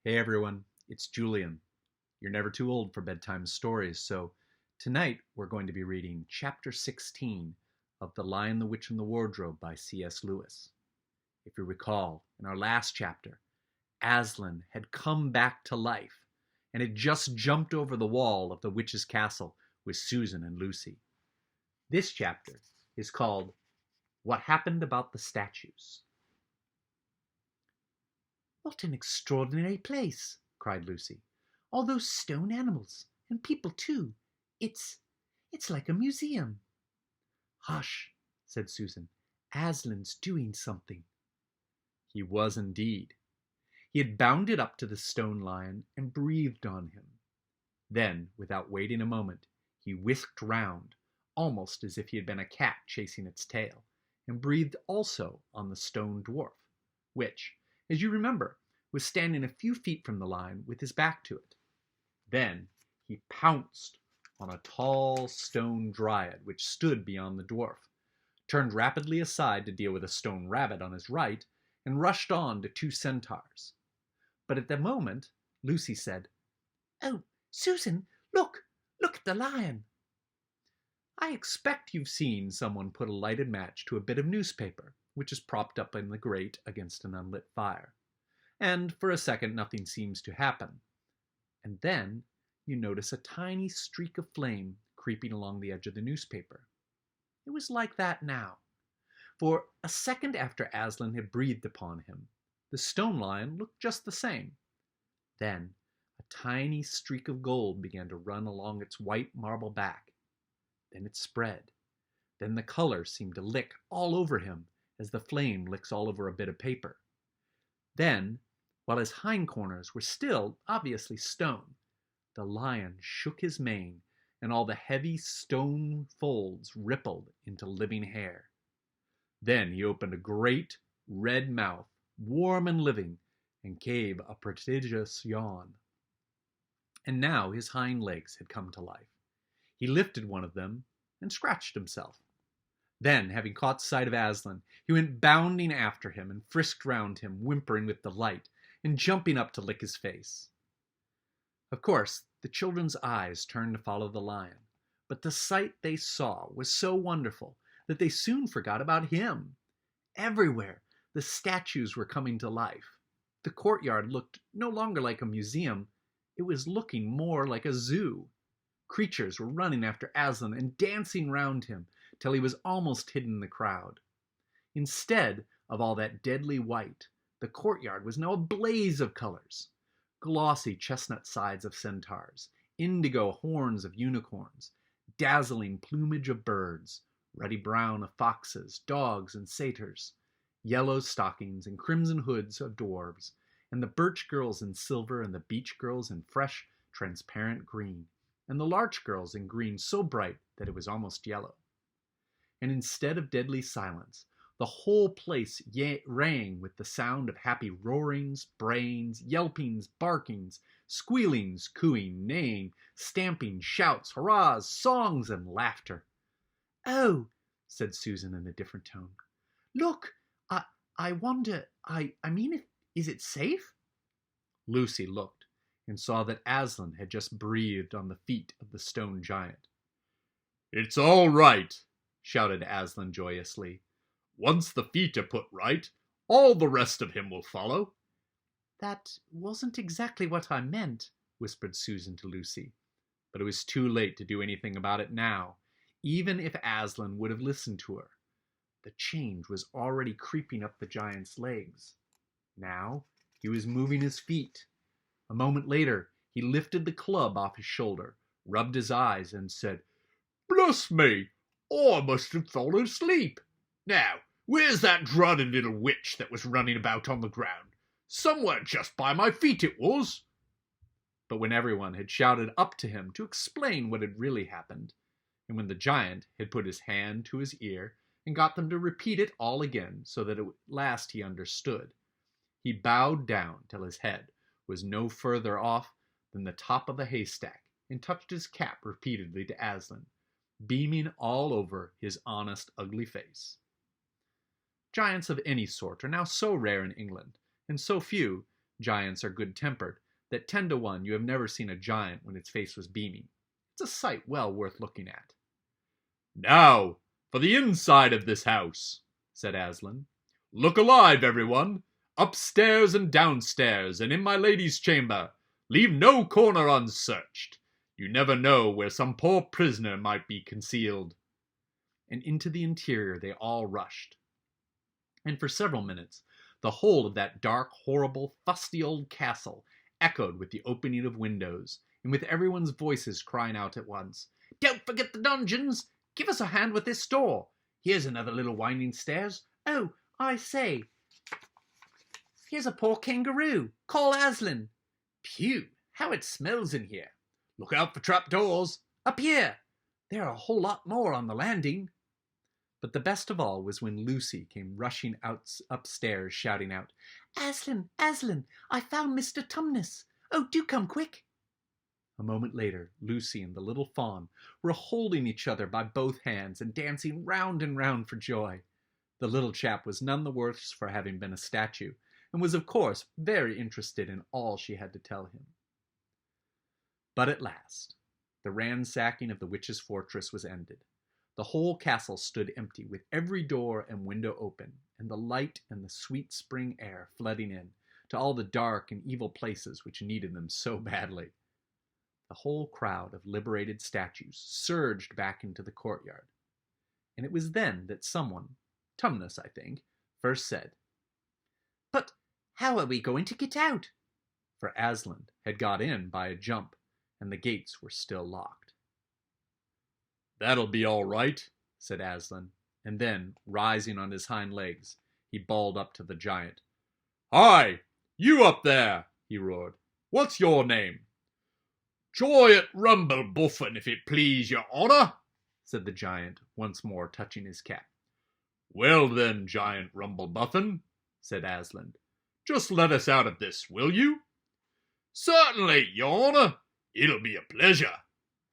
Hey everyone, it's Julian. You're never too old for bedtime stories, so tonight we're going to be reading Chapter 16 of The Lion, the Witch, and the Wardrobe by C.S. Lewis. If you recall, in our last chapter, Aslan had come back to life and had just jumped over the wall of the witch's castle with Susan and Lucy. This chapter is called What Happened About the Statues. "What an extraordinary place!" cried Lucy. "All those stone animals, and people too. It's like a museum." "Hush," said Susan. "Aslan's doing something." He was indeed. He had bounded up to the stone lion and breathed on him. Then, without waiting a moment, he whisked round, almost as if he had been a cat chasing its tail, and breathed also on the stone dwarf, which, as you remember, was standing a few feet from the lion with his back to it. Then he pounced on a tall stone dryad which stood beyond the dwarf, turned rapidly aside to deal with a stone rabbit on his right, and rushed on to two centaurs. But at the moment, Lucy said, "Oh, Susan, look! Look at the lion!" "I expect you've seen someone put a lighted match to a bit of newspaper, which is propped up in the grate against an unlit fire. And for a second nothing seems to happen. And then you notice a tiny streak of flame creeping along the edge of the newspaper. It was like that now. For a second after Aslan had breathed upon him, the stone lion looked just the same. Then a tiny streak of gold began to run along its white marble back. Then it spread. Then the color seemed to lick all over him as the flame licks all over a bit of paper. Then, while his hindcorners were still obviously stone, the lion shook his mane, and all the heavy stone folds rippled into living hair. Then he opened a great red mouth, warm and living, and gave a prodigious yawn. And now his hind legs had come to life. He lifted one of them and scratched himself. Then, having caught sight of Aslan, he went bounding after him and frisked round him, whimpering with delight, and jumping up to lick his face. Of course, the children's eyes turned to follow the lion, but the sight they saw was so wonderful that they soon forgot about him. Everywhere, the statues were coming to life. The courtyard looked no longer like a museum. It was looking more like a zoo. Creatures were running after Aslan and dancing round him till he was almost hidden in the crowd. Instead of all that deadly white, the courtyard was now a blaze of colors. Glossy chestnut sides of centaurs, indigo horns of unicorns, dazzling plumage of birds, ruddy brown of foxes, dogs, and satyrs, yellow stockings and crimson hoods of dwarves, and the birch girls in silver and the beech girls in fresh, transparent green, and the larch girls in green so bright that it was almost yellow. And instead of deadly silence, the whole place rang with the sound of happy roarings, brayings, yelpings, barkings, squealings, cooing, neighing, stamping, shouts, hurrahs, songs, and laughter. "Oh," said Susan in a different tone. "Look! I wonder, I mean, is it safe?" Lucy looked and saw that Aslan had just breathed on the feet of the stone giant. "It's all right," shouted Aslan joyously. "Once the feet are put right, all the rest of him will follow." "That wasn't exactly what I meant," whispered Susan to Lucy. But it was too late to do anything about it now, even if Aslan would have listened to her. The change was already creeping up the giant's legs. Now he was moving his feet. A moment later, he lifted the club off his shoulder, rubbed his eyes, and said, "Bless me, I must have fallen asleep. Now, where's that drudden little witch that was running about on the ground? Somewhere just by my feet it was." But when everyone had shouted up to him to explain what had really happened, and when the giant had put his hand to his ear and got them to repeat it all again so that at last he understood, he bowed down till his head was no further off than the top of the haystack and touched his cap repeatedly to Aslan, beaming all over his honest, ugly face. Giants of any sort are now so rare in England, and so few, giants are good-tempered, that 10 to 1 you have never seen a giant when its face was beaming. It's a sight well worth looking at. "Now, for the inside of this house," said Aslan. "Look alive, everyone! Upstairs and downstairs, and in my lady's chamber. Leave no corner unsearched. You never know where some poor prisoner might be concealed." And into the interior they all rushed. And for several minutes, the whole of that dark, horrible, fusty old castle echoed with the opening of windows, and with everyone's voices crying out at once, "Don't forget the dungeons! Give us a hand with this door! Here's another little winding stairs! Oh, I say, here's a poor kangaroo! Call Aslan! Phew, how it smells in here! Look out for trapdoors! Up here! There are a whole lot more on the landing!" But the best of all was when Lucy came rushing out upstairs, shouting out, "Aslan, Aslan, I found Mr. Tumnus! Oh, do come quick!" A moment later, Lucy and the little fawn were holding each other by both hands and dancing round and round for joy. The little chap was none the worse for having been a statue, and was of course very interested in all she had to tell him. But at last, the ransacking of the witch's fortress was ended. The whole castle stood empty, with every door and window open, and the light and the sweet spring air flooding in to all the dark and evil places which needed them so badly. The whole crowd of liberated statues surged back into the courtyard, and it was then that someone, Tumnus, I think, first said, "But how are we going to get out?" For Aslan had got in by a jump, and the gates were still locked. "That'll be all right," said Aslan, and then, rising on his hind legs, he bawled up to the giant. "Hi, you up there!" he roared. "What's your name?" "Giant Rumblebuffin, if it please your honour," said the giant, once more touching his cap. "Well then, Giant Rumblebuffin," said Aslan, "just let us out of this, will you?" "Certainly, your honour. It'll be a pleasure,"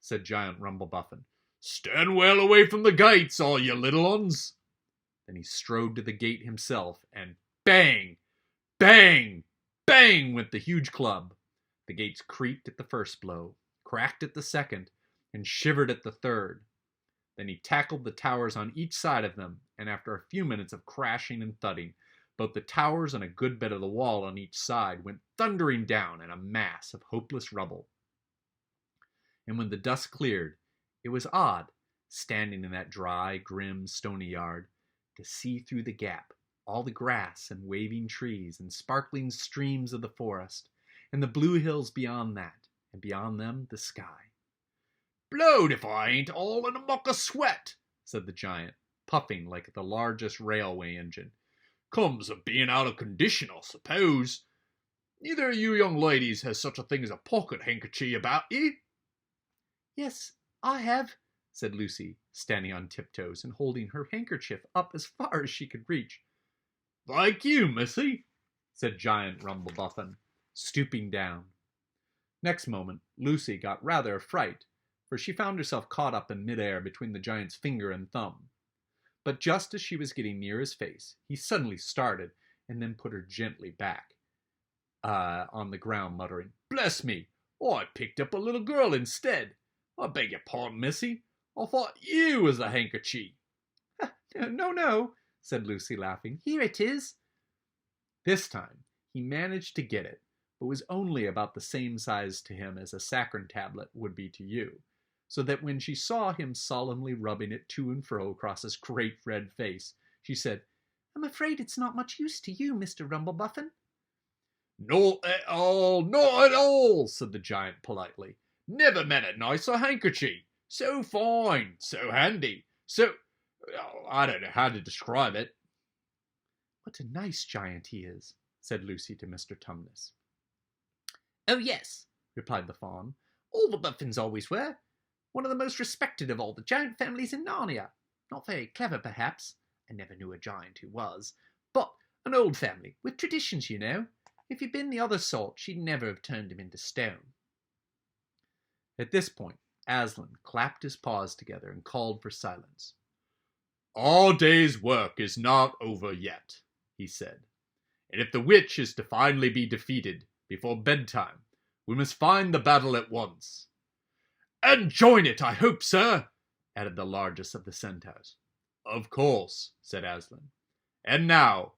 said Giant Rumblebuffin. "Stand well away from the gates, all you little uns." Then he strode to the gate himself, and bang, bang, bang went the huge club. The gates creaked at the first blow, cracked at the second, and shivered at the third. Then he tackled the towers on each side of them, and after a few minutes of crashing and thudding, both the towers and a good bit of the wall on each side went thundering down in a mass of hopeless rubble. And when the dust cleared, it was odd, standing in that dry, grim, stony yard, to see through the gap all the grass and waving trees and sparkling streams of the forest, and the blue hills beyond that, and beyond them the sky. "Blowed if I ain't all in a muck of sweat," said the giant, puffing like the largest railway engine. "Comes of being out of condition, I suppose. Neither of you young ladies has such a thing as a pocket handkerchief about ye?" "Yes, I have," said Lucy, standing on tiptoes and holding her handkerchief up as far as she could reach. "Thank you, missy," said Giant Rumblebuffin, stooping down. Next moment, Lucy got rather a fright, for she found herself caught up in midair between the giant's finger and thumb. But just as she was getting near his face, he suddenly started, and then put her gently back on the ground, muttering, "Bless me, I picked up a little girl instead. I beg your pardon, missy. I thought you was the handkerchief." "No, no," said Lucy, laughing. "Here it is." This time he managed to get it, but was only about the same size to him as a saccharine tablet would be to you, so that when she saw him solemnly rubbing it to and fro across his great red face, she said, "I'm afraid it's not much use to you, Mr. Rumblebuffin." "Not at all, not at all," said the giant politely. "Never met a nicer handkerchief. So fine, so handy, so... I don't know how to describe it." "What a nice giant he is," said Lucy to Mr. Tumnus. "Oh, yes," replied the fawn. "All the Buffins always were. One of the most respected of all the giant families in Narnia. Not very clever, perhaps. I never knew a giant who was. But an old family, with traditions, you know. If he'd been the other sort, she'd never have turned him into stone." At this point, Aslan clapped his paws together and called for silence. "Our day's work is not over yet," he said. and if the witch is to finally be defeated before bedtime, we must find the battle at once. And join it, I hope, sir, added the largest of the centaurs. Of course, said Aslan. And now,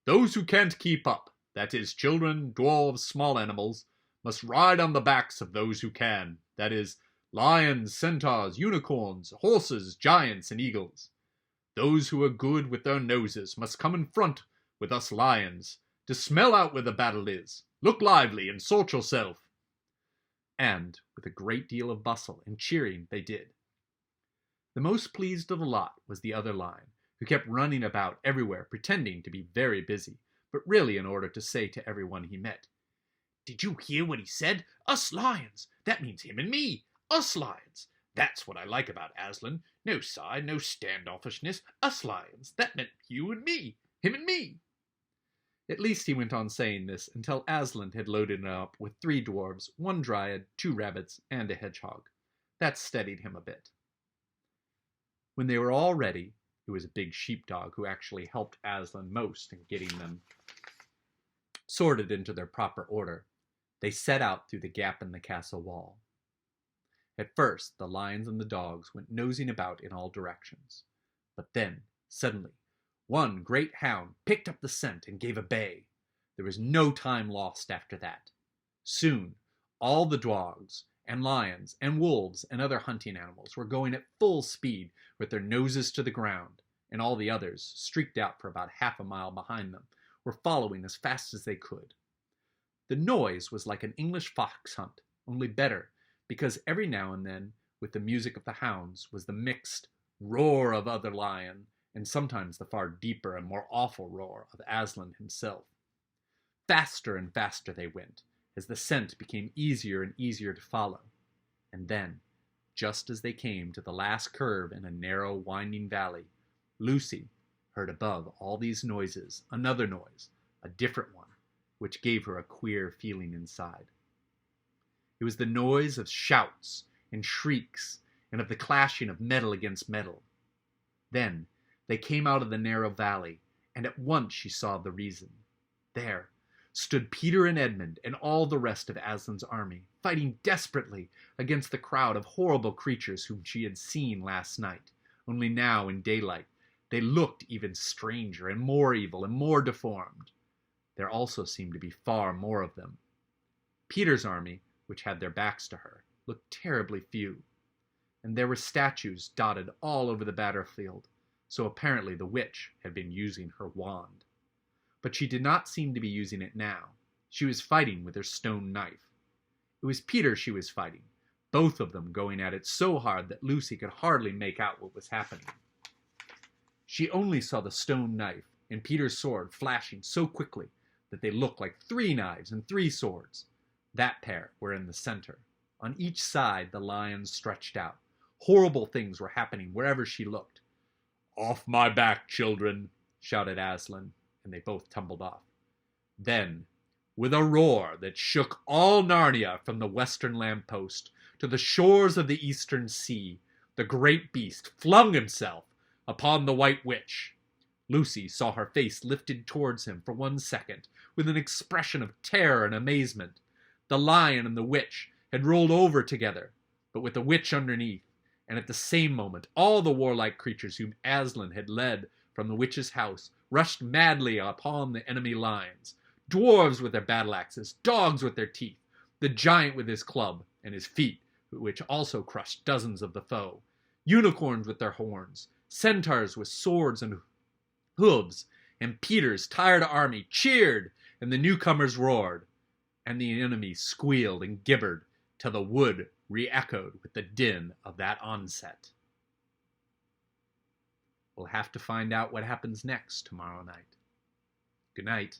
those who can't keep up, that is, children, dwarves, small animals, must ride on the backs of those who can, that is, lions, centaurs, unicorns, horses, giants, and eagles. Those who are good with their noses must come in front with us lions, to smell out where the battle is. Look lively and sort yourself. And, with a great deal of bustle and cheering, they did. The most pleased of the lot was the other lion, who kept running about everywhere, pretending to be very busy, but really in order to say to everyone he met, "Did you hear what he said? Us lions! That means him and me! Us lions! That's what I like about Aslan. No side, no standoffishness. Us lions! That meant you and me! Him and me!" At least he went on saying this until Aslan had loaded it up with 3 dwarves, 1 dryad, 2 rabbits, and a hedgehog. That steadied him a bit. When they were all ready, it was a big sheepdog who actually helped Aslan most in getting them sorted into their proper order. They set out through the gap in the castle wall. At first, the lions and the dogs went nosing about in all directions. But then, suddenly, one great hound picked up the scent and gave a bay. There was no time lost after that. Soon, all the dogs and lions and wolves and other hunting animals were going at full speed with their noses to the ground, and all the others, streaked out for about half a mile behind them, were following as fast as they could. The noise was like an English fox hunt, only better, because every now and then, with the music of the hounds, was the mixed roar of other lion, and sometimes the far deeper and more awful roar of Aslan himself. Faster and faster they went, as the scent became easier and easier to follow. And then, just as they came to the last curve in a narrow, winding valley, Lucy heard above all these noises another noise, a different one, which gave her a queer feeling inside. It was the noise of shouts and shrieks and of the clashing of metal against metal. Then they came out of the narrow valley, and at once she saw the reason. There stood Peter and Edmund and all the rest of Aslan's army, fighting desperately against the crowd of horrible creatures whom she had seen last night, only now in daylight they looked even stranger and more evil and more deformed. There also seemed to be far more of them. Peter's army, which had their backs to her, looked terribly few, and there were statues dotted all over the battlefield, so apparently the witch had been using her wand. But she did not seem to be using it now. She was fighting with her stone knife. It was Peter she was fighting, both of them going at it so hard that Lucy could hardly make out what was happening. She only saw the stone knife and Peter's sword flashing so quickly that they looked like 3 knives and 3 swords. That pair were in the center. On each side the lions stretched out. Horrible things were happening wherever she looked. "Off my back, children," shouted Aslan, and they both tumbled off. Then, with a roar that shook all Narnia from the western lamppost to the shores of the eastern sea, the great beast flung himself upon the White Witch. Lucy saw her face lifted towards him for 1 second with an expression of terror and amazement. The lion and the witch had rolled over together, but with the witch underneath, and at the same moment all the warlike creatures whom Aslan had led from the witch's house rushed madly upon the enemy lions. Dwarves with their battle axes, dogs with their teeth, the giant with his club and his feet, which also crushed dozens of the foe, unicorns with their horns, centaurs with swords and hooves, and Peter's tired army cheered, and the newcomers roared, and the enemy squealed and gibbered till the wood re-echoed with the din of that onset. We'll have to find out what happens next tomorrow night. Good night.